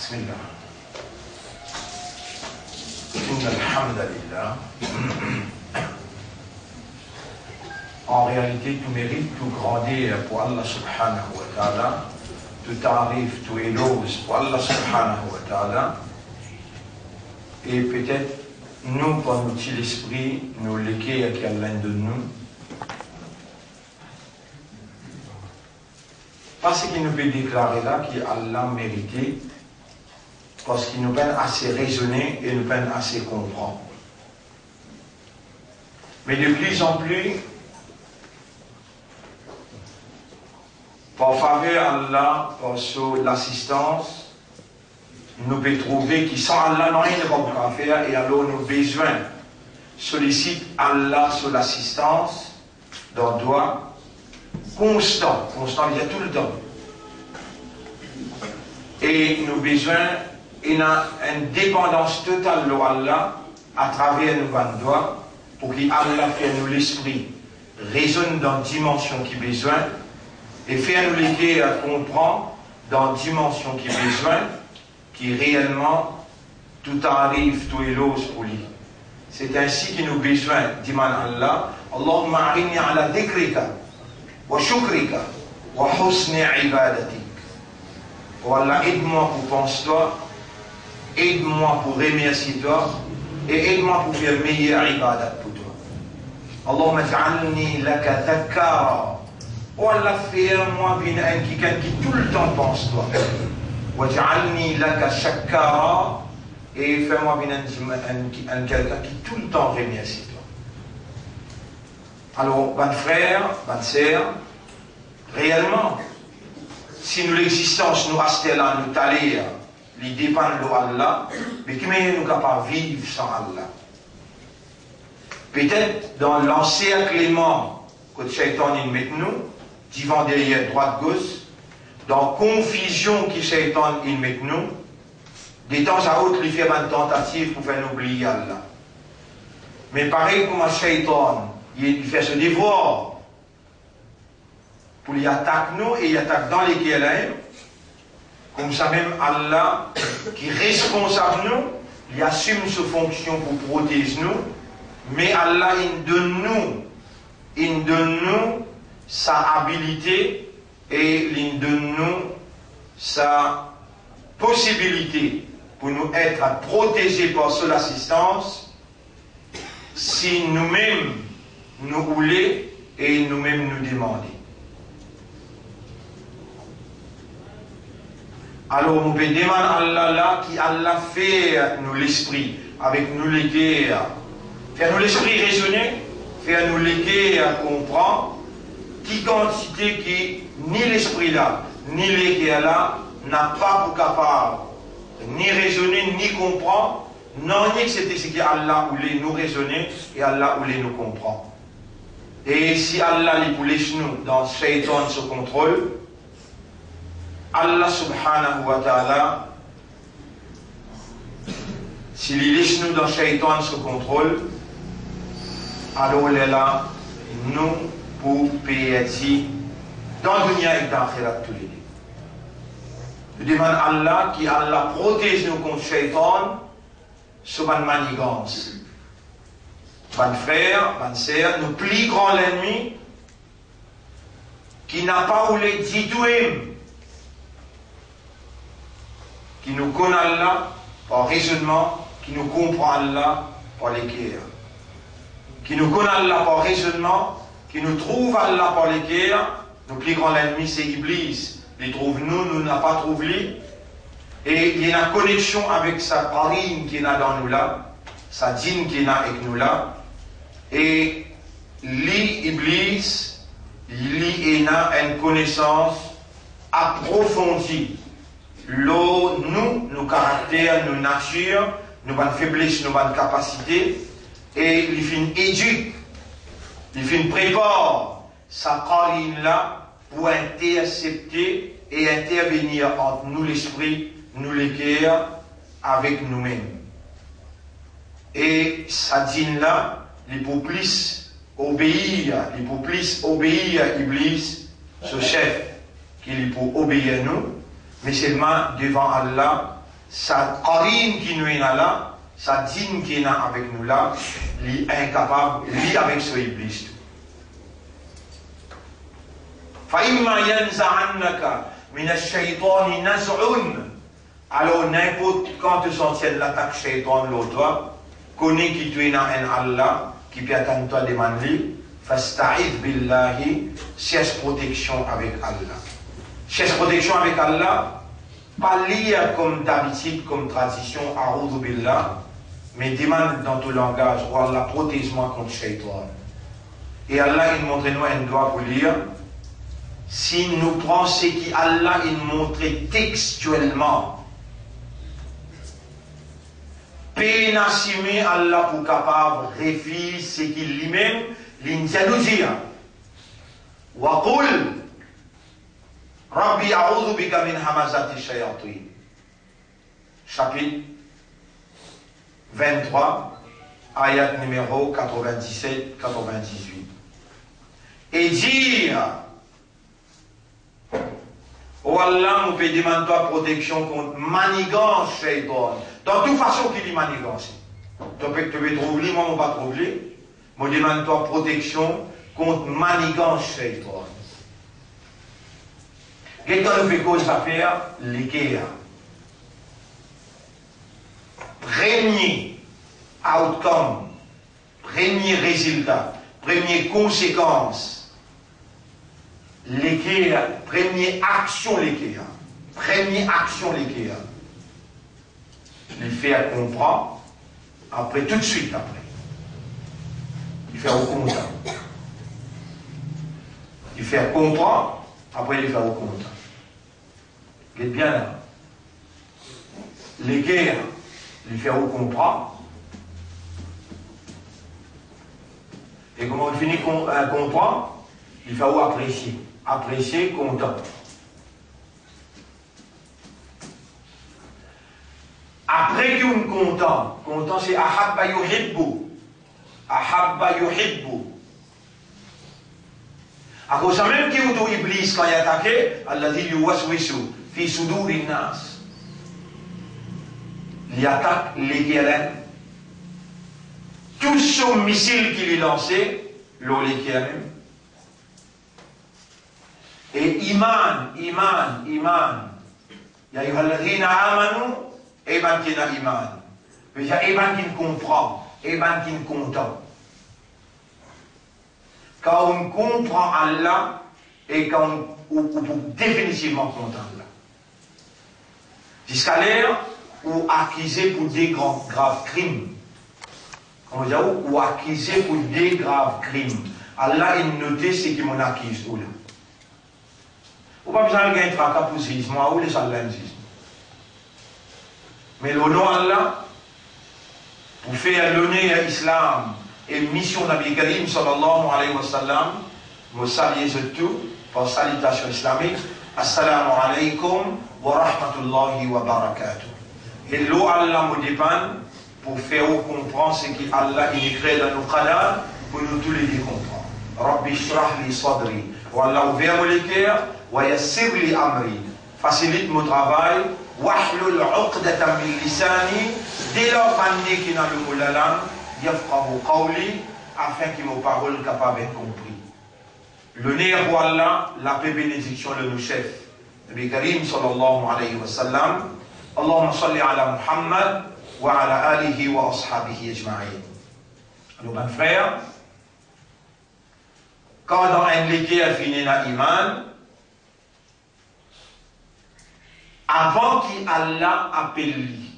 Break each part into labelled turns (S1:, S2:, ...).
S1: بسم الله إن الحمد لله. En réalité, tout mérite, tout grandit pour Allah subhanahu wa ta'ala, tout tarif, tout éloge pour Allah subhanahu wa ta'ala. Et peut-être, nous, par notre l'esprit, nous l'équer à l'un de nous, parce qu'il nous peut déclarer là qu'Allah mérité, parce qu'il nous peine assez raisonner et nous peine assez comprendre. Mais de plus en plus, par faveur Allah, par l'assistance, nous pouvons trouver que sans Allah, nous rien ne va faire, et alors nous besoin sollicite Allah sur l'assistance d'un doigt constant, il y a tout le temps. Et nous besoin une dépendance totale de Allah à travers nos doigts pour qu'Allah fasse nous l'esprit raisonne dans la dimension qui besoin et faire nous l'aider à comprendre dans la dimension qui besoin qui réellement tout arrive, tout est l'ose pour lui. C'est ainsi qu'il nous besoin d'Iman Allah. Allahumma a'inni ala dhikrika wa shukrika wa husni ibadatik. Oh Allah, aide-moi pour penser toi, aide-moi pour remercier toi, et aide-moi pour faire meilleur ibadat pour toi. Allahumma ja'alni laka dhakkara. Oh Allah, fais-moi quelqu'un qui tout le temps pense toi. Wa ja'alni laka shakkara. Et fais-moi quelqu'un qui tout le temps remercie toi. Alors, bonne frère, bonne sœur, réellement, si nous l'existence nous reste là, nous taler, il dépend de Allah, mais comment nous capables de vivre sans Allah? Peut-être dans l'encerclement que le Shaitan met nous, divant derrière droite-gauche, dans la confusion que le Shaitan met nous, des temps à autre, il fait une tentative pour faire oublier Allah. Mais pareil comme un Shaitan, il fait ce devoir pour lui attaquer nous et il attaque dans les KLM. Comme ça même Allah, qui est responsable nous, il assume ses fonctions pour protéger nous, mais Allah il donne nous sa habilité et il donne nous sa possibilité pour nous être protégés par son assistance si nous-mêmes nous voulons et nous-mêmes nous demandons. Alors, nous pouvons demander à Allah là, qui Allah fait nous l'esprit, avec nous l'équer, faire nous l'esprit raisonner, faire nous l'équer comprendre, qui quantité qui, ni l'esprit là, ni l'équer là, n'a pas pour capable, ni raisonner, ni comprendre, non, ni que c'était ce qu'Allah voulait nous raisonner et Allah voulait nous comprendre. Et si Allah les voulait nous dans Shaitan sous contrôle, Allah subhanahu wa ta'ala, s'il laisse nous dans Shaitan sous contrôle, alors il est là, nous, pour payer dans le dunya et dans l'akhirat tous les deux. Je demande à Allah qui Allah protège nous contre Shaitan sur une manigance. Mon frère, ma sœur, nous plus grand l'ennemi qui n'a pas voulu dire tout qui nous connaît Allah par raisonnement, qui nous comprend Allah par l'équerre. Qui nous connaît Allah par raisonnement, qui nous trouve Allah par l'équerre, notre plus grand ennemi c'est Iblis. Il trouve nous, nous n'a pas trouvé lui. Et il y a une connexion avec sa parine qui est dans nous là, sa dîne qui est avec nous là. Et l'Iblis, il a une connaissance approfondie. Nos caractères, nos natures, nos bonnes faiblesses, nos bonnes capacités, et il fait une éduque, il fait une prépare sa carine là pour intercepter et intervenir entre nous l'esprit, nous les cœurs, avec nous-mêmes. Et sa dîne là, il peut plus obéir à Iblis, ce chef, qu'il peut obéir à nous, mais seulement devant Allah, sa qarine qui nous est là, sa dîne qui est là avec nous là, lui incapable, lui avec ce iblis. فَإِمَّا يَنْزَعَنَّكَ مِنَ الشَّيْطَانِ نَزْعٌ. Alors n'importe quand tu sens l'attaque shaitan l'autre, connais qui tu es dans un Allah, qui peut attendre toi demander, fasta'id billahi, cherche protection avec Allah. Cherche protection avec Allah, pas lire comme d'habitude, comme tradition, a'udhu billah, mais demande dans ton langage, oh Allah, protège-moi contre shaitan. Et Allah, il montre nous un doigt pour lire. Si nous prenons ce qu'Allah il montre textuellement, pénassime Allah pour capable de réfléchir ce qu'il lui-même, l'Indien nous dit. Wa qul Rabbi a'udhu bika min hamazati shayatin. Chapitre 23, ayat numéro 97-98. Et dire, oh Allah, nous peut demander toi protection contre manigance shaitan. Dans toute façon qu'il y manigance. Tu peux trouver, moi, on va trouver. Moi, demande toi protection contre manigance shaitan. Quelqu'un nous fait cause à faire, l'équerre. Premier outcome, premier résultat, première conséquence, l'équerre, première action l'équerre, première action l'équerre. Il fait comprendre, après, tout de suite après. Il fait au content. Il fait comprendre, après il fait au content. Il est bien là. Les guerres, il fait au comprendre. Et comment il finit comprendre, il fait au apprécier. Apprécier, content. Après qu'on est content, content c'est ahabba yuhibbu. Ahabba yuhibbu. À cause même qui est Iblis quand il est attaqué, Allah dit yuwaswisu fi suduri nas. Il attaque les guerres. Tout ce missile qu'il est lancé, l'eau les guerres. Et iman. Ya ayyuhalladhina amanu. Eban qui n'a iman. Eban qui comprend. Eban qui est content. Quand on comprend Allah et quand on peut définitivement content Allah. Jusqu'à l'heure où accusé pour des graves crimes. On va dire ou accusé pour des graves crimes. Allah il noté ce qui m'en accuse. Ou pas besoin de gagner un tracas pour zizement ou les salins zizement. Mais le nom Allah, pour faire l'honneur à l'islam et mission d'Abi Karim sallallahu alayhi wa sallam, me saluer tout par salutation islamique. Assalamu alaykum wa rahmatullahi wa barakatuh. Et l'eau Allah me dépend pour faire comprendre ce qu'Allah écrit dans nos cadavres pour nous tous les dire comprendre. Rabbi shrah li sadri. Wa Allah ouvert mon cœur, wa yassir li amri. Facilite mon travail. Wahlul uqdatan min lisani, dès lors qui dans le mot de la langue, yafqahu qawli, afin que mes paroles capables d'être compris. Le nerf pour Allah, la paix bénédiction de nos chefs. Nabi Karim sallallahu alayhi wa sallam, Allahumma salli ala Muhammad wa ala alihi wa ashabihi ajma'in. Alors, mes frères, quand dans un légué a fini na iman, avant qu'Allah appelle lui,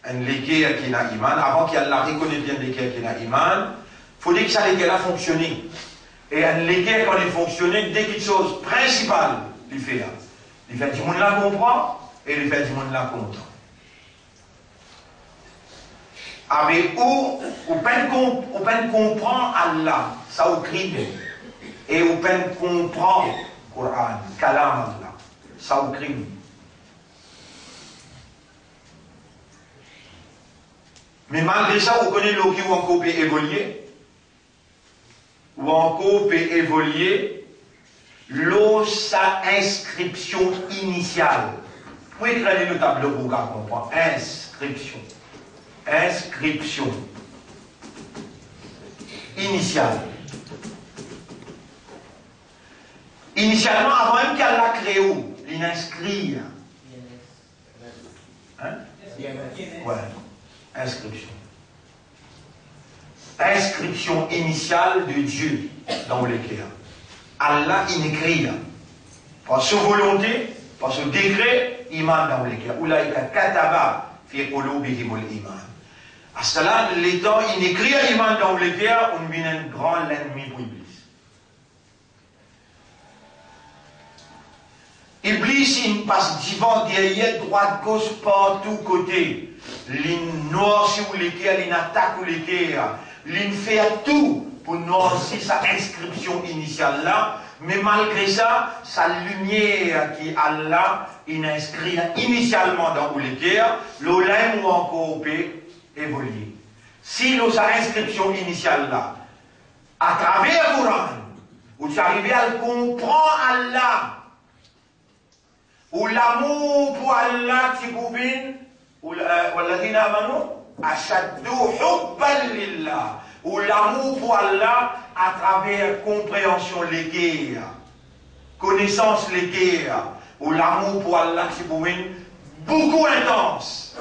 S1: un légué qui n'a iman, avant qu'Allah reconnaisse bien légué qui n'a iman, il faut dire que ça légué a fonctionné. Et un légué, quand il fonctionne, dès qu'il y a une chose principale, il fait là. Il fait du monde là comprend, et il fait du monde là content. Avec où, on peut comprendre Allah, ça au crime, et on peut comprendre le Coran, Kalam Allah, ça au crime. Mais malgré ça, vous connaissez l'eau qui ou encore peut évoluer. Ou encore peut évoluer l'eau, sa inscription initiale. Vous écrivez le tableau pour comprendre. Inscription. Inscription. Initiale. Initialement, avant même qu'elle l'a créé, il inscrit. Hein? Ouais. Inscription. Inscription initiale de Dieu dans les cœurs. Allah, il écrit. Par sa volonté, par ce décret, iman dans les cœurs. Oulaïka kataba fi qulubihimul iman. À cela, l'étant, il écrit iman dans les cœurs, on vient un grand ennemi pour Iblis. Iblis, il passe devant, derrière, droite, gauche, partout, côté. Il noircit les cœurs, il attaque les cœurs. Il fait tout pour noircir sa inscription initiale là. Mais malgré ça, sa lumière qui est Allah, il inscrit initialement dans les cœurs, l'olème ou encore évoluer. Si sa inscription initiale là, à travers le Coran, où tu arrives à comprendre Allah, ou l'amour pour Allah, tu pouvais, ou l'adina amanu, ashaddu hubban lillah, ou l'amour pour Allah à travers compréhension l'équerre, connaissance l'équerre, ou l'amour pour Allah, tu pouvais, beaucoup intense.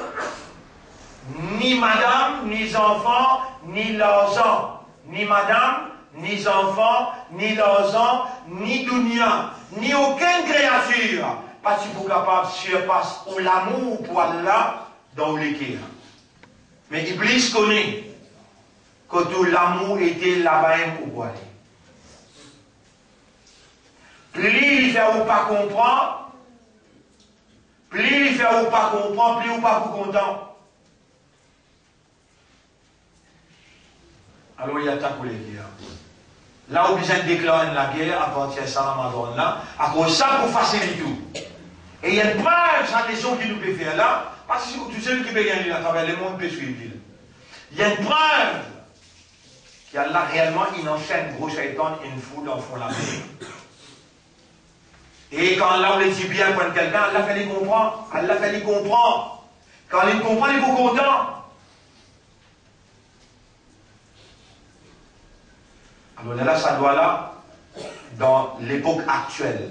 S1: Ni madame, ni enfants, ni l'argent, ni madame, ni enfants, ni l'argent, ni dunya, ni aucune créature. Pas si vous capable de surpasser l'amour pour Allah dans l'équerre. Mais Iblis connaît que tout l'amour était là-bas pour aller. Plus il fait ou pas comprendre, plus il fait ou pas comprendre, plus ou pas vous content. Alors il attaque les guerres. Là où besoin de déclarer la guerre, à partir de ça, là, à cause de ça, pour faciliter tout. Et il y a une preuve, ça des gens qui nous peuvent faire là, parce que tout seul qui peut gagner à travers le monde peut suivre. Il y a une preuve qu'il y a là réellement une enchaîne gros shaitan et une foule en fond la mer. Et quand là on les dit bien pour quelqu'un, Allah fait les comprendre. Allah fait les comprendre. Quand il comprend, il est beaucoup content. Alors là, ça doit là, dans l'époque actuelle.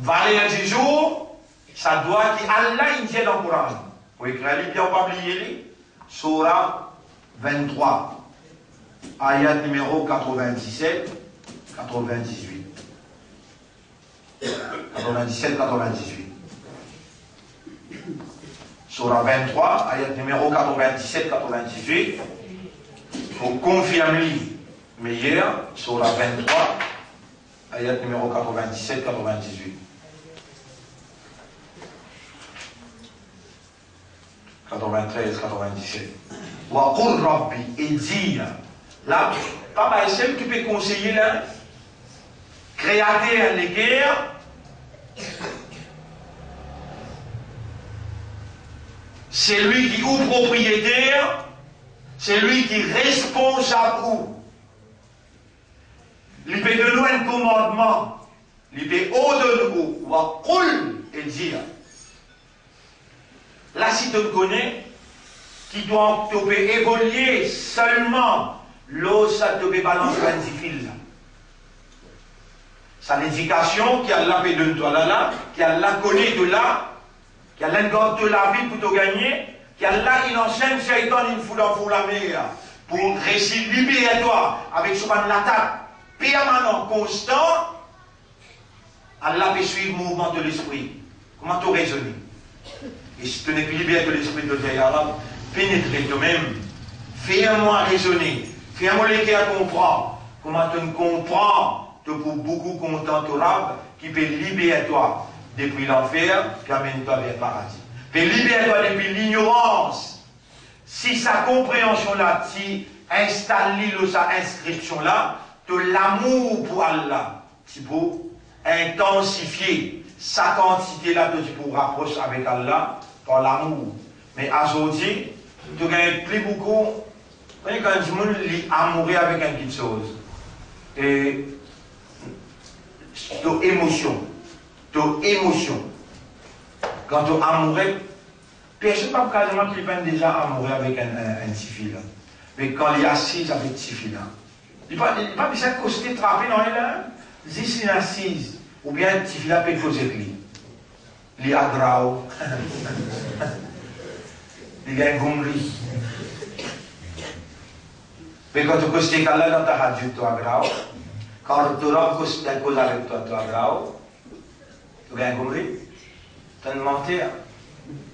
S1: Valer du jour, ça doit que Allah il dit dans le Coran. Vous écrivez bien, on va oublier, Surah 23, ayat numéro 97, 98. 97, 98. Surah 23, ayat numéro 97, 98. Pour confirmer meilleur, Surah 23, ayat numéro 97, 98. 93, 97. Wa qur rabbi, et dire, là, papa est celui qui peut conseiller là, créateur les guerres, c'est lui qui est propriétaire, c'est lui qui est responsable. Il peut donner un commandement, il peut ordonner nous, wa qul, et dire. Là, si tu le connais, qui doit évoluer seulement, l'eau, ça te peut balancer un fil. C'est l'éducation qui a la paix de toi là, qui a la connaît de là, qui a l'engorge de la vie pour te gagner, qui a là une enchaîne, shaitan, une foule en foule la mer, pour réussir libérer toi avec ce qu'on l'attaque permanent, constant, Allah peut suivre le mouvement de l'esprit. Comment tu raisonnes? Et si tu n'es plus libéré de l'esprit de Dieu arabe, pénétrer toi-même, fais-moi raisonner, fais-moi les cœurs comprendre. Comment tu ne comprends, tu peux beaucoup contenter arabe qui peut libérer toi depuis l'enfer, puis amène-toi vers le paradis. Peut libérer toi depuis l'ignorance. Si sa compréhension là, si installe sa inscription là, de l'amour pour Allah, tu peux intensifier sa quantité là, tu peux rapprocher avec Allah. Par l'amour. Mais aujourd'hui, tu gagnes plus beaucoup. Quand le monde est amoureux avec une petite chose, et ton émotion, Quant au amoureux, personne ne peut quasiment qu'il peine déjà amoureux avec un petit fil. Mais quand il est assis avec un petit fil, il ne peut pas besoin de coster, trapper dans elle. Si il est assis, ou bien un petit fil peut causer avec lui. Il est agrao. Il est un gomri. Mais quand tu costes là dans ta radio, tu as agrao. Quand tu as costé quelque chose avec toi, tu as agrao. Tu as un gomri. Tu as menti.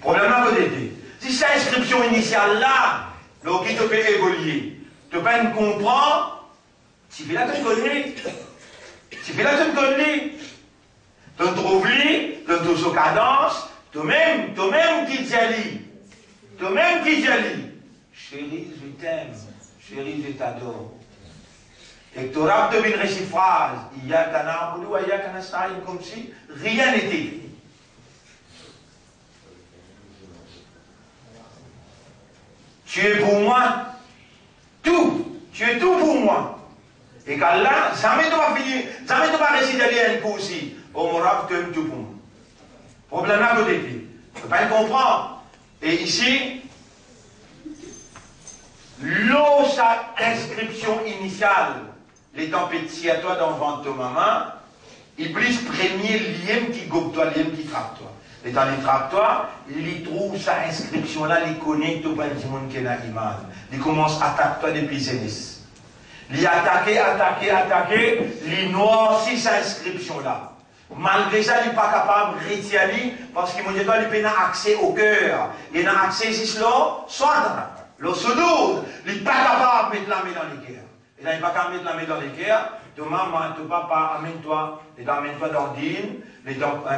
S1: Problème à côté. Si cette inscription initiale là, donc il te fait évoluer, tu peux pas comprendre, tu fais là, tu connais. Tu fais là, tu connais. Tu trouves lui, tu trouves sa cadence, toi-même qui t'allie. Toi-même qui t'allie. Chérie, je t'aime. Chérie, je t'adore. Et tu auras devenu une phrase. Il y a qu'un arbre ou il y a qu'un assaillant comme si rien n'était. Tu es pour moi tout. Tu es tout pour moi. Et qu'Allah, jamais tu vas finir, jamais tu vas réciter un coup aussi. Oh mon rab, tu aimes tout pour moi. Problème à côté de lui. Tu ne peux pas le comprendre. Et ici, l'eau, sa inscription initiale, l'étant petit à toi dans le ventre de maman, Iblis premier lien qui gobe toi, lien qui trappe toi. Et dans les trappe-toi, il trouve sa inscription-là, il connaît tout le monde qui est dans l'image. Il commence à attaquer toi depuis Zénis. Il attaque, il noircit sa inscription-là. Malgré ça, il n'est pas capable de retirer parce qu'il n'a pas accès au cœur. Il n'a accès ici, soit le soudoud. Il n'est pas capable de mettre la main dans les cœurs. Il n'est pas capable de mettre la main dans les cœurs. Ton maman, ton papa, amène-toi, et amène-toi dans le dîne,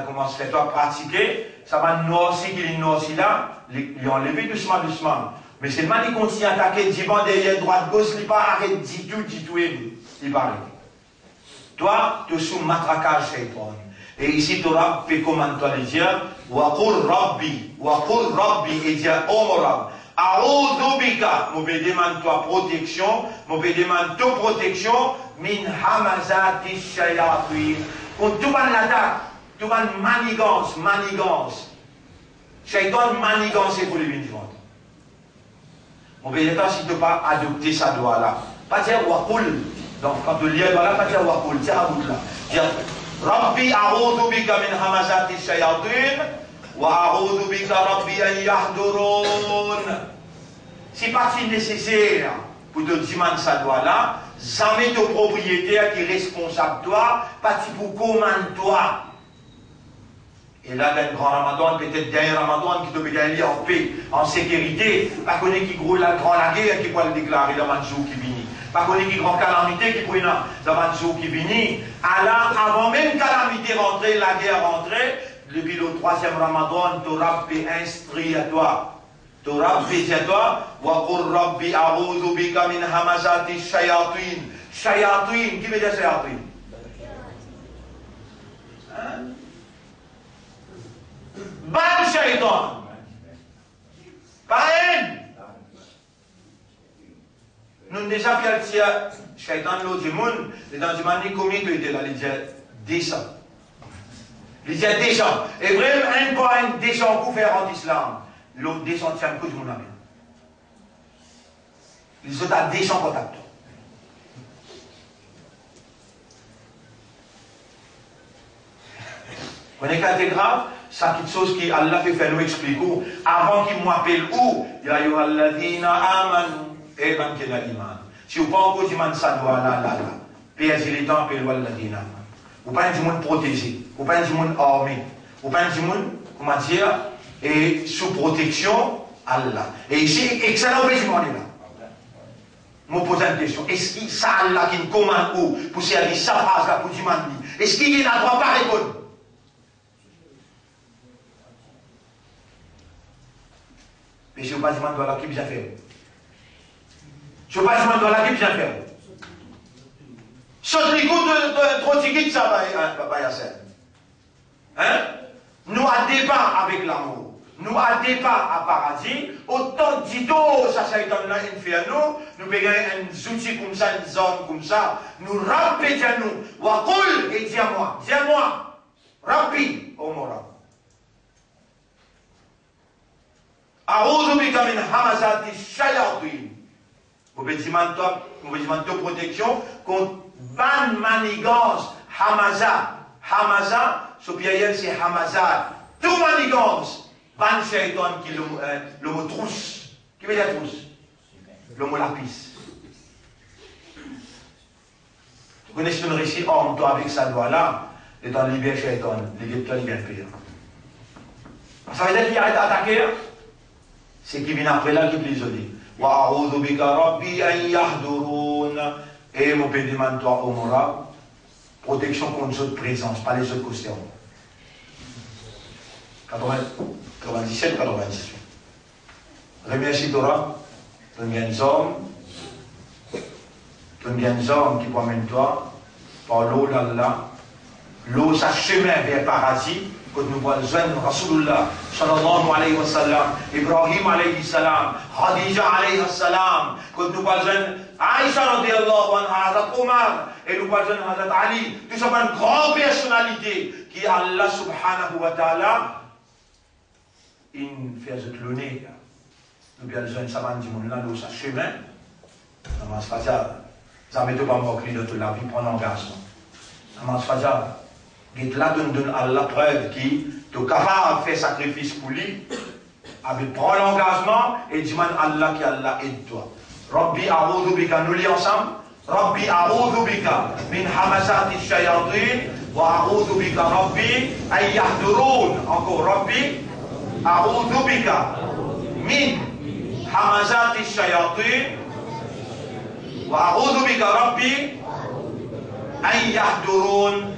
S1: commence à faire pratiquer, ça va noircir qu'il est noirci là, il enlevé doucement. Mais c'est le mal qui continue à attaquer, il dit bon derrière, droite, gauche, il pas arrête, dit tout, il parle. Toi, tu es sous matraquage, Shaitan. Et ici, tu auras, commande-toi de dire, Waqul Rabbi, et dire, oh mon Rab, A'udhu bika, je vais demander toi protection, je vais demander ta protection, min hamazati shayatin. Quand tout le monde l'attaque, tout le monde manigance. Shaitan manigance pour les vivants. On va dire, si tu n'as pas adopté sa doigt là, pas dire waqul. Donc quand tu lis la doigt là, pas dire waqul, dire à bout là. Dire, Rabbi a'udhu bika min hamazati shayatin. وَأَعُوذُ بِكَ رَبِّي أَنْ يَحْضُرُونَ. Si pas si nécessaire pour te demander ça doit là, jamais ton propriétaire qui est responsable toi, pas si pour commander toi. Et là, dans le grand Ramadan, peut-être dernier Ramadan qui te peut aller en paix, en sécurité, pas connaître qui gros la guerre qui peut le déclarer dans le jour qui vient. Pas connaître qui grande calamité qui peut dans le jour qui vient. Alors, avant même calamité rentrer, la guerre rentrer, depuis le 3e Ramadan, tu Rabbi instruit à toi. Tu Rabbi dit à toi, Waqur Rabbi a'udhu bika min hamazati shayatin. Shayatin, qui veut dire shayatin? Ban shaitan. Pas haine. Nous déjà fait le shaitan l'autre du monde, et dans le monde, combien tu étais là, il dit 10 ans. Il y a des gens, et vraiment, des gens qui faire en islam, l'autre des gens tiennent que du monde. Ils sont à des gens contacts. Vous voyez quand c'est grave, ça quelque chose qui Allah fait faire nous expliquer. Avant qu'il m'appelle où, il y a Yohalladina Aman, et man qui l'a iman. Si vous pas encore dit man ça doit là. Père, il est temps, appelle Yohalladina Aman. Vous pas du monde protégé, vous pas du monde armé, vous pas du monde, comment dire, et sous protection Allah. Et ici, excellent régiment est là. Je me pose une question. Est-ce que ça Allah qui nous commande où pour servir sa phrase là pour demander? Est-ce qu'il n'a droit pas répondre? Mais je ne veux pas demander à la qui bien faire. Je ne veux pas demander à la qui bien faire. Sauf les coups de Trotsky, ça va, Papa Yasser. Hein? Nous à débat avec l'amour. Nous à débat à paradis. Autant d'idées, ça s'est dans l'inferno. Nous payons un outil comme ça, une zone comme ça. Nous répétons nous. Waqul et dis-moi. Rabbi, oh mon Rabbi. A'udhu bika min hamazati shayatin. Vous pouvez demander de protection contre ban manigance, hamaza. Hamaza, ce piaïen c'est hamazat. Tout manigance, ban shaitan qui le mot trousse. Qui veut dire trousse? Le mot lapis. Vous connaissez une récit, homme, toi avec sa doigt-là, et dans libère shaitan, libère-toi, libère pire. Ça veut dire qu'il arrête d'attaquer, c'est qui vient après là qui peut l'isoler. Wa'a'udhu bika rabbi an yahdurun. Et mon pédiment, toi, Omora, protection contre les autres présences, pas les autres costérons. 97, 98. Remercie Torah, tu as un homme qui promène toi, par l'eau d'Allah, l'eau, ça chemin vers le paradis. Quand nous voyons Rasulullah sallallahu alayhi wa sallam, Ibrahim alayhi salam, Khadija alayhi salam, quand nous voyons Aïcha radiallahu anha, Hazrat Omar, et nous voyons Hazrat Ali, tout ça, une grande personnalité qui Allah subhanahu wa ta'ala, il fait le nez. Nous voyons ça va dire là, l'eau, ça chemin, ça ne met pas mon cri de toute la vie, prendre l'engagement. Et là, donne à la preuve qui est capable de faire sacrifice pour lui, avec prendre l'engagement et dit Allah qui Allah aide-toi. Rabbi a'udhu bika, nous lisons ensemble. Rabbi a'udhu bika min hamazati shayatin wa a'udhu bika Rabbi an yahdurun. Encore Rabbi a'udhu bika min hamazati shayatin wa a'udhu bika Rabbi an yahdurun.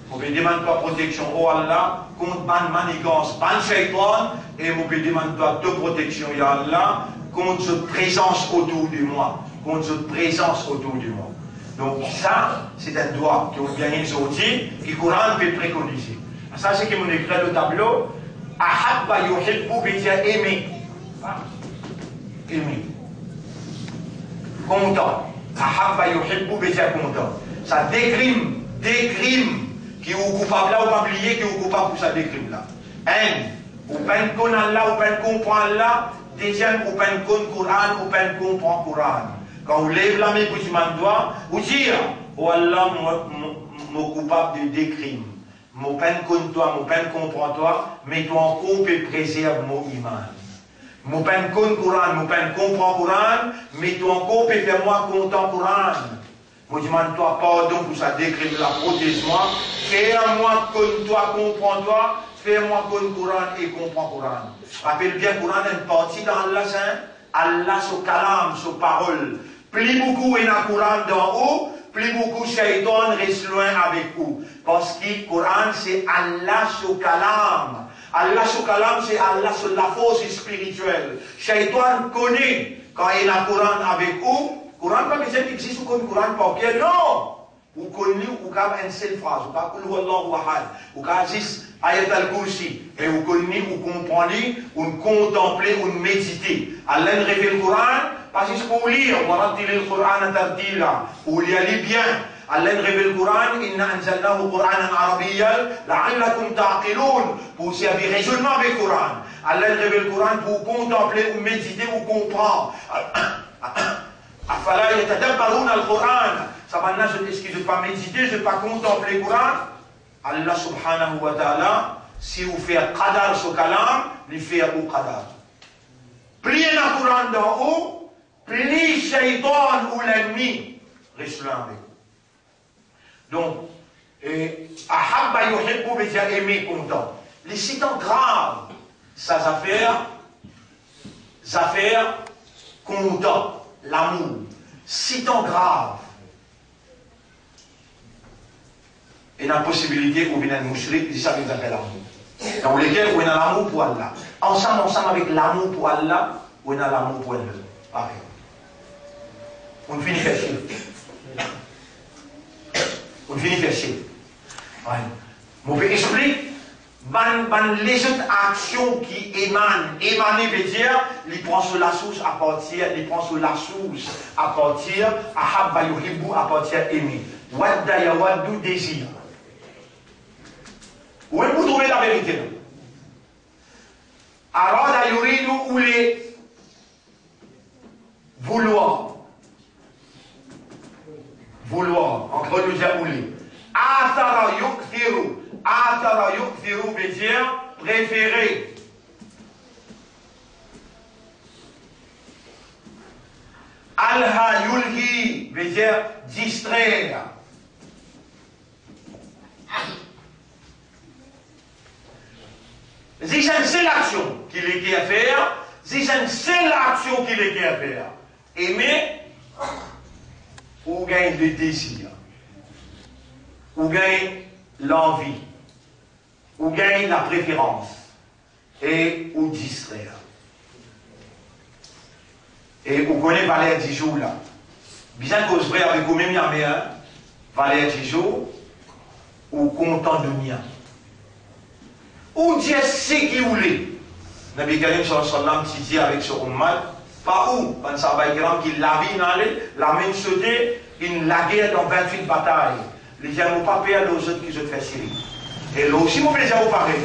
S1: Vous pouvez demander toi protection au Allah contre ban manigance, ban shaitan, et vous pouvez demander toi de protection, ya Allah, contre cette présence autour de moi. Contre cette présence autour de moi. Donc ça, c'est un doigt qui est bien sorti, qui Coran peut préconiser. Ça, c'est qui m'ont écrit le tableau. Ahabba yuhibbu veut dire aimer. Aimer. Content. Ahabba yuhibbu veut dire content. Ça décrime qui est coupable là ou pas oublié, qui est coupable pour ça décrime là. Un, ou pas connaître Allah, ou pas comprendre là. Deuxième, ou pas connaître Coran, ou pas comprendre Coran. Quand vous lèvez la main pour le doigt, vous dire, oh Allah, mon coupable de crimes. Mon peine contre toi, mon peine contre toi, mais toi en coupe et préserve mon iman. Mon peine contre Coran, mon peine comprend Coran, mais toi en coupe et fais-moi content Coran. Moi, je demande toi pardon pour ça décrire la protège-moi. Fais-moi comme toi, comprends-toi. Fais-moi comme Coran et comprends Coran. Rappelle bien Coran une partie dans Allah Saint. Allah se calame, se parole. Plus beaucoup est dans le Coran d'en haut, plus beaucoup Shaitan reste loin avec vous. Parce que le Coran c'est Allah se calame. Allah se calame, c'est Allah sur la force spirituelle. Shaitan connaît quand il a le Coran avec vous. Coran pas besoin d'exister ou comme Coran par cœur, non! Vous connaissez, vous avez une seule phrase, vous avez Allahu Ahad, vous avez Ayat al-Kursi, et vous connaissez, vous comprenez, vous contemplez, vous méditez. Allah révèle le Coran, pas juste pour lire, vous rentrez le Coran tartila, vous lisez bien. Allah révèle le Coran, inna anzalnahu Qur'anan arabiyyan, la'allakum ta'qilun, pour servir raisonnement avec le Coran. Allah révèle le Coran pour contempler, vous méditer, vous comprendre. Afala yatadabbaruna al-Qur'an. Ça maintenant, est-ce que je ne vais pas méditer, je ne vais pas contempler le Coran? Allah subhanahu wa ta'ala, si vous faites qadar sur kalam, il fait au qadar. Plus il y a le Coran d'en haut, plus shaitan ou l'ennemi reste là avec vous. Donc, ahabba yuhibbu veut dire aimer, content. Les citants graves, ça affaire content. L'amour, si tant grave, et la possibilité qu'on vienne mouchrik, c'est ça qu'ils appellent l'amour. Dans lesquels on a l'amour pour Allah. Ensemble avec l'amour pour Allah, on a l'amour pour Allah. Pareil. On finit faire chier. On finit faire chier. Mauvais esprit. Les autres actions qui émaner veut dire, ils prennent sur la source à partir, ahabba yuhibbu à partir aimer. Wadda yawaddu désir. Où est-ce que vous trouvez la vérité là? Arada yuridu ouli. Vouloir. Vouloir. En gros, nous disons ouli. Atara yukthiru. Atara yukthiru veut dire préférer. Alha yulhi veut dire distraire. Si c'est l'action qu'il est à faire, si c'est l'action qu'il est à faire, aimer, ou gagne le désir, ou gagne l'envie, ou gagne la préférence, et ou distraire. Et vous connaissez Valère Dijon là. Bien qu'au vrai avec vous-même, il y a un Valère Dijon, ou content de mien. Ou Dieu sait qui vous l'est. Nabi Karim sallam dit avec ce ummat, pas où, quand ça va être qu'il l'a vu dans la même sauté, il l'a guerre dans 28 batailles. Les gens n'ont pas payé aux autres qui se fait Syrie. Et là aussi, mon plaisir vous parler.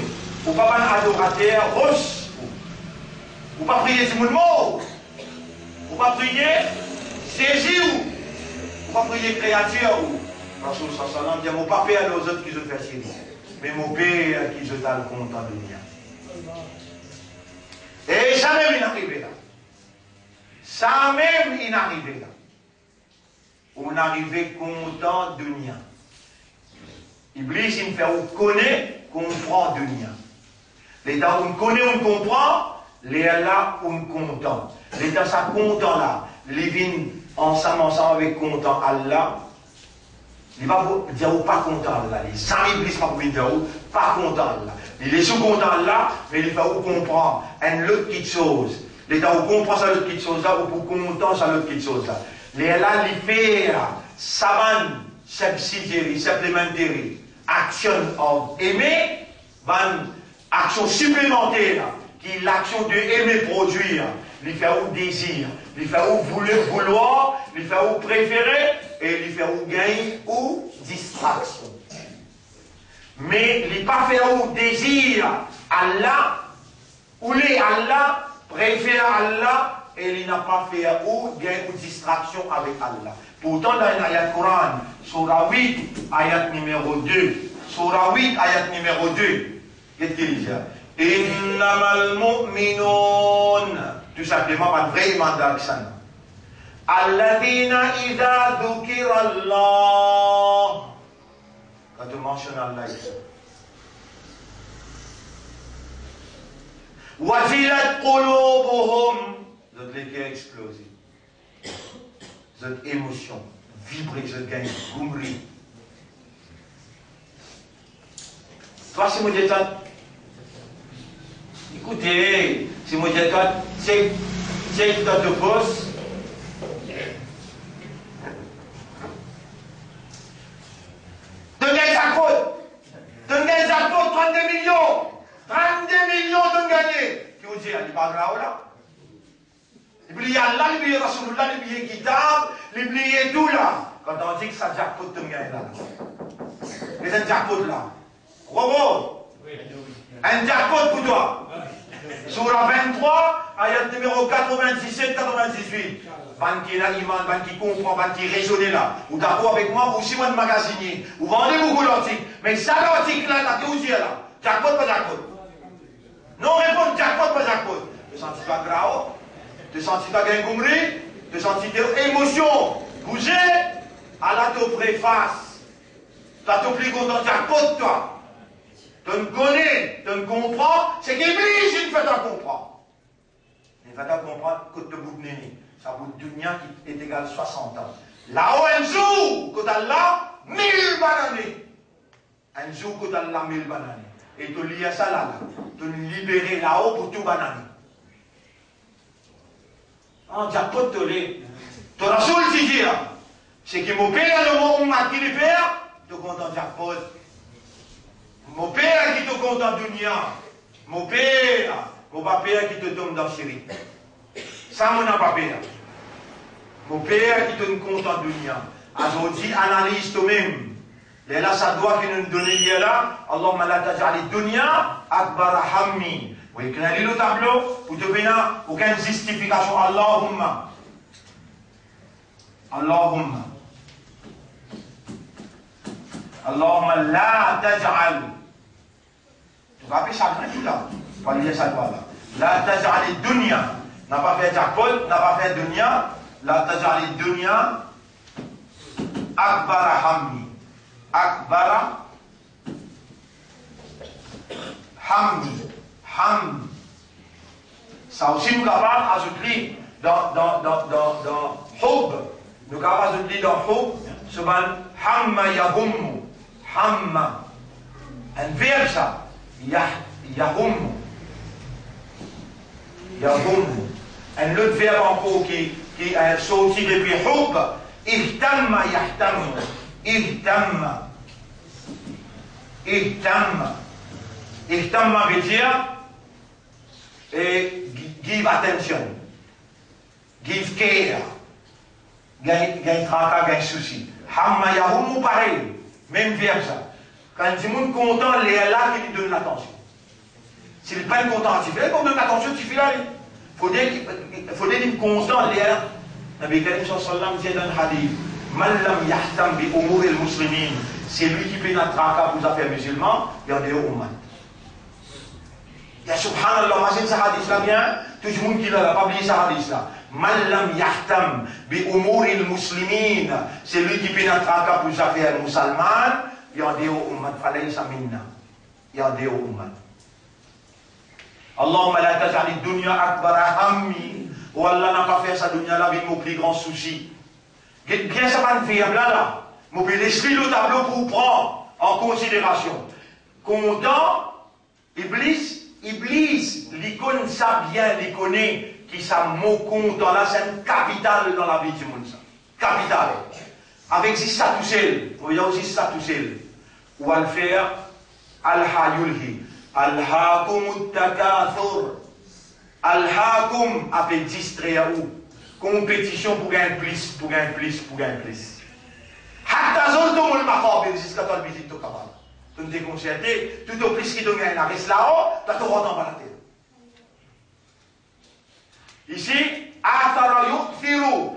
S1: Vous ne pouvez pas adorateur, roche. Vous ne pouvez pas prier si mon mot. Vous ne pouvez pas prier saisi ou. Vous ne pouvez pas prier créature ou. Rasoul sallam dit, vous ne pouvez pas payer aux autres qui se fait Syrie. Mais mon père qui se t'a le content de mien. Et ça même il arrivé là. Ça même il arrivé là. On arrivait content de mien. Iblis il me fait on connaît, comprend de mien. L'état où on connaît, on comprend, les là on content. L'état ça content là, les vignes ensemble avec content Allah. Il va dire pas content là. Les amis Iblis va dire pas content là. Il est sous content là, mais il va vous comprendre une autre petite chose. L'état où comprend ça l'autre petite chose là, ou pour content ça l'autre petite chose là. Les là, les fait savant, subsidiary, supplementary, action of aimer, action supplémentaire, qui est l'action de aimer produire, lui faire ou désir, lui faire ou vouloir, lui faire ou préférer, et lui faire ou gagner ou distraction. Mais il pas faire ou désir Allah, ou les Allah, préfère Allah, et il n'a pas fait ou gain ou distraction avec Allah. Pourtant, dans l'ayat Coran, Surah 8, ayat numéro 2, Surah 8, ayat numéro 2, qu'est-ce qu'il dit? Innamal mu'minun, tout simplement, pas de vrai mandat d'accent. Alladhina idha dhukira Allah. Quand tu mentionnes Allah ici. Wajilat qulubuhum. Votre cœur explosé. Votre émotion vibrée, votre gagne, goumri. Toi, si moi dis toi, écoutez, si moi dis toi, c'est qui dans te pose. Donnez sa faute. Donnez sa faute, 32 millions. 32 millions de gagner. Qui vous dit, elle n'est pas grave là. Il y a Allah, il y a Rasulullah, il y a Kitab, il y a tout là. Quand on dit que ça jackpot de gagne là. Mais un jackpot là. Bravo. Un jackpot pour toi. Surah 23, ayat numéro 97-98. Ban qui est là, iman, ban qui comprend, ban qui raisonne là. Ou d'accord avec moi, ou si moi de magasinier. Ou vendez beaucoup l'article. Mais ça l'article là, là, que vous dites là. Jackpot, pas jackpot. Non, répondre jackpot, pas jackpot. Tu sens pas grave. Tu sens ta gangumri, tu sens tes émotions bouger, à la te préface. Tu as tout pris content jackpot, toi. Tu me connais, tu me comprends, c'est qu'Iblis, il fait à comprendre. Il fait à comprendre que tu bout de néné. Ça bout de dunya qui est égal à 60 ans. Là-haut, un jour, que tu as là, 1000 bananes. Un jour, que tu as là, 1000 bananes. Et tu lis à ça là, tu libérer là-haut pour tout bananes. En jackpot tolé. Tu Rasoul dit c'est que mon père, le mot ummat qui le père, tu comptes en jackpot. Mon père qui te compte en dunya. Mon père qui te tombe dans Syrie. Ça, mon père. Mon père qui te compte en dunya. Aujourd'hui, analyse toi-même. Et là, ça doit qu'il nous donne là. Allahumma la taj'ali dunya akbar hammi. Vous voyez, quand le tableau, vous devez aucune justification. Allahumma. Allahumma. Allahumma la taj'al. Tu rappelles ça tout là. Pas lire ça là. La taj'ali dunya. N'a pas fait Jacob, n'a pas fait dunya. La taj'ali dunya akbar hammi. Akbar hammi. Ham. Ça aussi nous capables d'ajouter dans Hub. Nous capables d'ajouter dans Hub. Ce ban hamma yahummu. Hamma. Un verbe ça. Yahummu. Yahummu. Un autre verbe encore qui est sorti depuis Hub. Ihtamma yahtammu. Ihtamma. Ihtamma. Ihtamma veut dire give attention. Give care. Gain tracas, gain souci. Hamma yahummu pareil. Même verbe ça. Quand tu es content, il est là qui lui donne l'attention. S'il n'est pas content, tu fais qu'on donne l'attention, tu fais là. Il faut dire qu'il est constant, il est là. Nabi Karim sallallahu alayhi wa sallam dit dans le hadith, Man lam yahtam bi umur al-muslimin. C'est lui qui fait notre tracas pour les affaires musulmans, il y a des ummat. Il y a subhanallah, imagine ce hadith là bien, tout le monde qui l'a pas oublié ce hadith là. Man lam yahtam bi umur al-muslimin. C'est lui qui fait notre tracas pour les affaires musulmanes, il y a des ummat. Falaysa minna. Il y a des ummat. Allahumma la taj'al ad-dunya akbar hammi. Oh Allah n'a pas fait sa dunya là avec mon plus grand souci. Bien ça va faire là. Vous pouvez laisser le tableau pour prendre en considération. Content, Iblis, l'icône ça bien, l'icône qui ça mot content là, c'est une capitale dans la vie du monde. Capitale. Avec si ça tout seul, vous voyez aussi ça tout seul. Ou à le faire, al-hayulhi, al-hakumut takathur. Al-Hakum appelle distraire ou compétition pour gagner plus, pour gagner plus, pour gagner plus. Hatta zoltum al-maqabir jusqu'à toi le visite au cabal. Tu ne t'es concerté, tout au plus qui te gagne la reste là-haut, tu te rentres en bas la terre. Ici, athara yukthiru,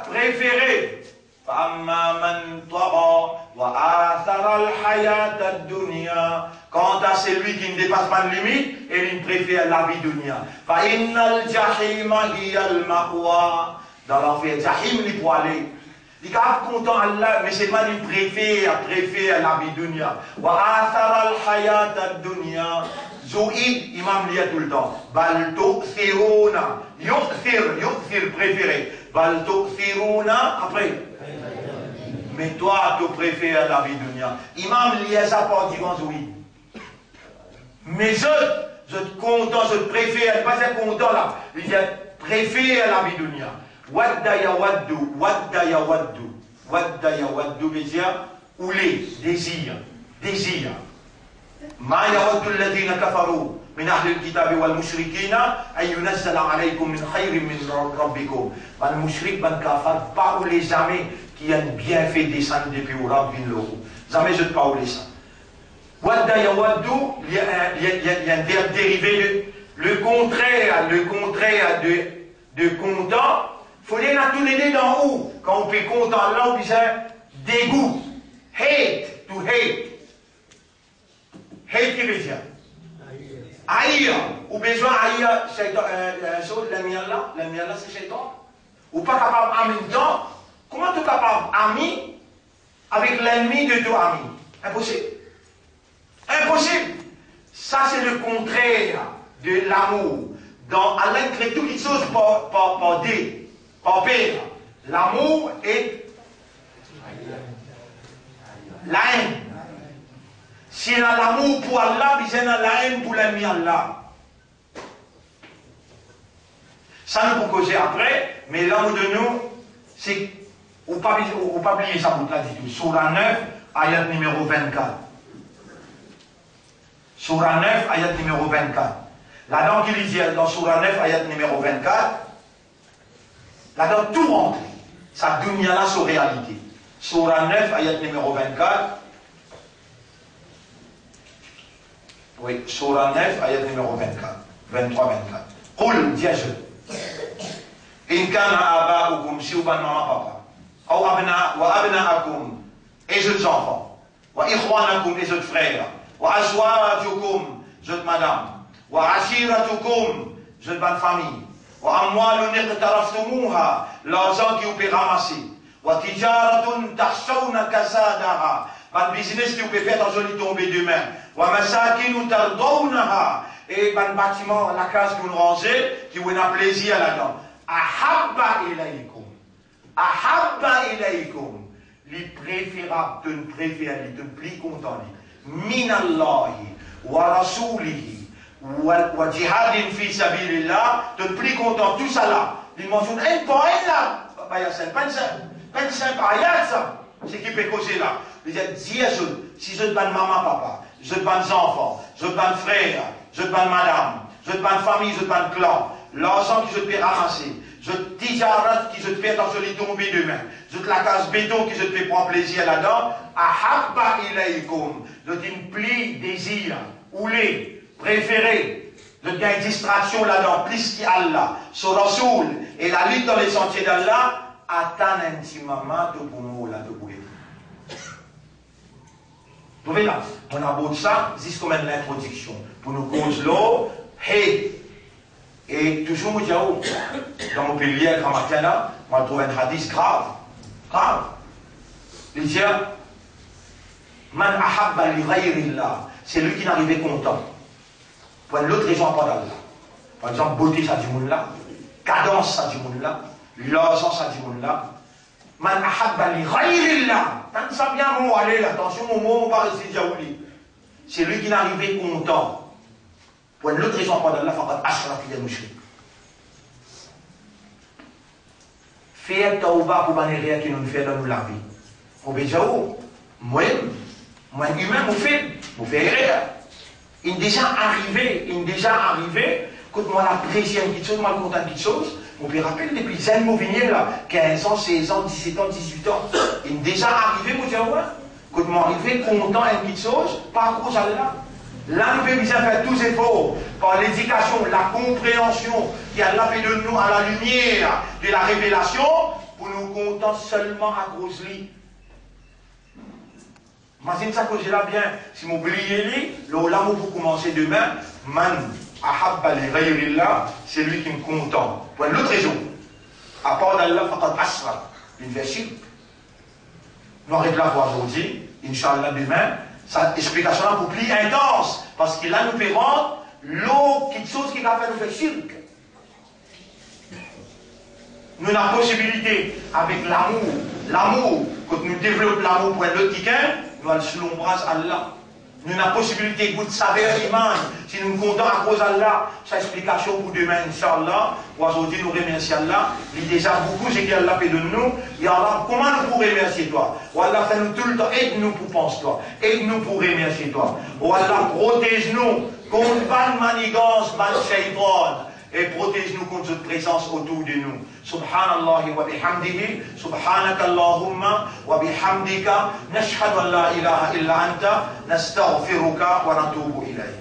S1: préféré. فأما من طغى وآثر الحياة الدنيا. Quant à celui qui ne dépasse pas de limite et il préfère la vie dunya. فإن الجحيم هي المأوى. Dans l'enfer, Jahim il peut aller. Il est content Allah, mais c'est pas il préfère la vie dunya. وآثر الحياة الدنيا. Zoïd, imam lit tout le temps. Bal tu'thiruna. Yu'thir préféré. Bal tu'thiruna après. Mais toi, tu préfères la vie dunya. Imam lit ça pour dire oui. Mais je te content, je te préfère, pas être content là. Il dit préfère la vie dunya. Wadda yawaddu. Wadda yawaddu veut dire ouler, désir. ما يود الذين كفروا من أهل الكتاب والمشركين أن ينزل عليكم من خير من ربكم. Le mushrik, le kafir, pas ou les jamais qui ont bien fait descendre depuis au Rabbi l'eau. Jamais je ne parle de ça. Wadda yawaddu, il y a un verbe dérivé, le contraire de content. Il faut dire tous les deux d'en haut. Quand on fait content là, on dit dégoût. Hate, to hate. Hate qui veut dire haïr. Ou besoin haïr, la mienne là c'est shaitan. Ou pas capable en même temps. Comment tu es capable ami avec l'ennemi de ton ami? Impossible. Impossible. Ça c'est le contraire de l'amour. Dans Allah crée toutes les choses par paix. L'amour est la haine. Si on a l'amour pour Allah, puis on a la haine pour l'ennemi Allah. Ça nous peut causer après, mais l'amour de nous, c'est. Ou pas oublier ça, vous l'avez dit. Surah 9, ayat numéro 24. Surah 9, ayat numéro 24. Là-dedans, il dit dans Surah 9, ayat numéro 24, là-dedans, tout rentre. Ça dunya là sur réalité. Surah 9, ayat numéro 24. Oui, Surah 9, ayat numéro 24. 23-24. Qul, dis à je. In kana aba'ukum, si vous ban maman papa. Ou abna'akum, et jeunes enfants. Wa ikhwanakum, et jeunes frères. Wa azwajukum, jeunes madame. Wa ashiratukum, jeunes ban famille. Wa amwalun iqtaraftumuha, l'argent qui vous peut ramasser. Wa tijaratun tahshawna kasadaha, ban business qui vous peut faire dans joli tomber demain. Wa masakinu tardawnaha, et ban bâtiment, la case que vous rangez, qui vous a plaisir là-dedans. Ahabba ilaykum. Ahabba ilaykum. Les préférables, de préférer, de plus content. Minallahi wa rasulihi wa jihadin fi sabilillah, de plus content. Tout ça là. Il mentionne un point là. Pas simple ayat ça. C'est qui peut causer là. Il dit à ceux, si je te banne maman, papa, je te banne enfants, je te banne frère, je te banne madame, je te banne famille, je te banne clan, l'argent que je te fais ramasser, je te tijarat qui je te fais dans ce lit tomber demain, je te la case béton qui je te fais prendre plaisir là-dedans, ahabba ilaykum, je t'implique désir, ou les préférés, je te gagne distraction là-dedans, plus qu'Allah, sur Rasoul, et la lutte dans les sentiers d'Allah, attends intimement de pour là de bouger. Vous voyez là, on a beau de ça, c'est comme une introduction. Pour nous cause l'eau, hey. Et toujours, moi, dans mon pays, grand matin là, on trouve un hadith grave. Grave. Il dit, man ahabba li ghayrillah, c'est lui qui n'arrivait content. Pour une autre raison à part d'Allah. Par exemple, beauté, ça dit moun là, cadence, ça dit moun là, l'argent, ça dit moun là. Man ahabba li ghayrillah. Tant ça bien mot, allez, attention, mon mot, on va rester diabouli. C'est lui qui n'arrivait content. Pour une autre raison, pendant la faqad ashraf il mushrik. Faire tauba pour manière qui nous fait dans la vie. Au béjaou, moi humain, vous fait erreur. Il est déjà arrivé, quand moi l'apprécie une petite chose, moi le content une petite chose. On peut rappeler depuis les années Mouvigné, là, 15 ans, 16 ans, 17 ans, 18 ans. Il est déjà arrivé, vous dire, ouais, quand moi arrivé content à une petite chose, pas à cause de là. Là, nous pouvons bien faire tous les efforts par l'éducation, la compréhension qui a fait de nous à la lumière de la révélation pour nous contenter seulement à cause de lui. Imagine ça que j'ai là bien. Si vous oubliez lui, l'amour vous commencez demain, man. Ahabba li ghayrillah, c'est lui qui me contente. Pour l'autre raison, à part d'Allah, faqad asra, une version. Nous arrêtons la voir aujourd'hui, Inch'Allah demain, cette explication-là pour plus intense, parce qu'il a nous fait rendre l'eau, quelque chose qui va faire nous faire shirk. Nous avons la possibilité, avec l'amour, quand nous développons l'amour pour l'autre qui nous allons sous l'ombrage Allah. Nous avons la possibilité de savoir l'image, si nous nous comptons à cause d'Allah, sa explication pour demain, Inch'Allah. Aujourd'hui, nous remercions Allah. Il y a déjà beaucoup ce qu'Allah fait de nous. Et Allah, comment nous pourrons remercier toi? Ou Allah, fait nous tout le temps, aide-nous pour penser toi. Aide-nous pour remercier toi. Ou Allah, protège-nous contre la manigance, mal shaytan. Et protège-nous contre cette présence autour de nous. Subhanallah wa bihamdihi, subhanaka Allahumma wa bihamdika, nashhadu an la ilaha illa anta, nastaghfiruka wa natubu ilayk.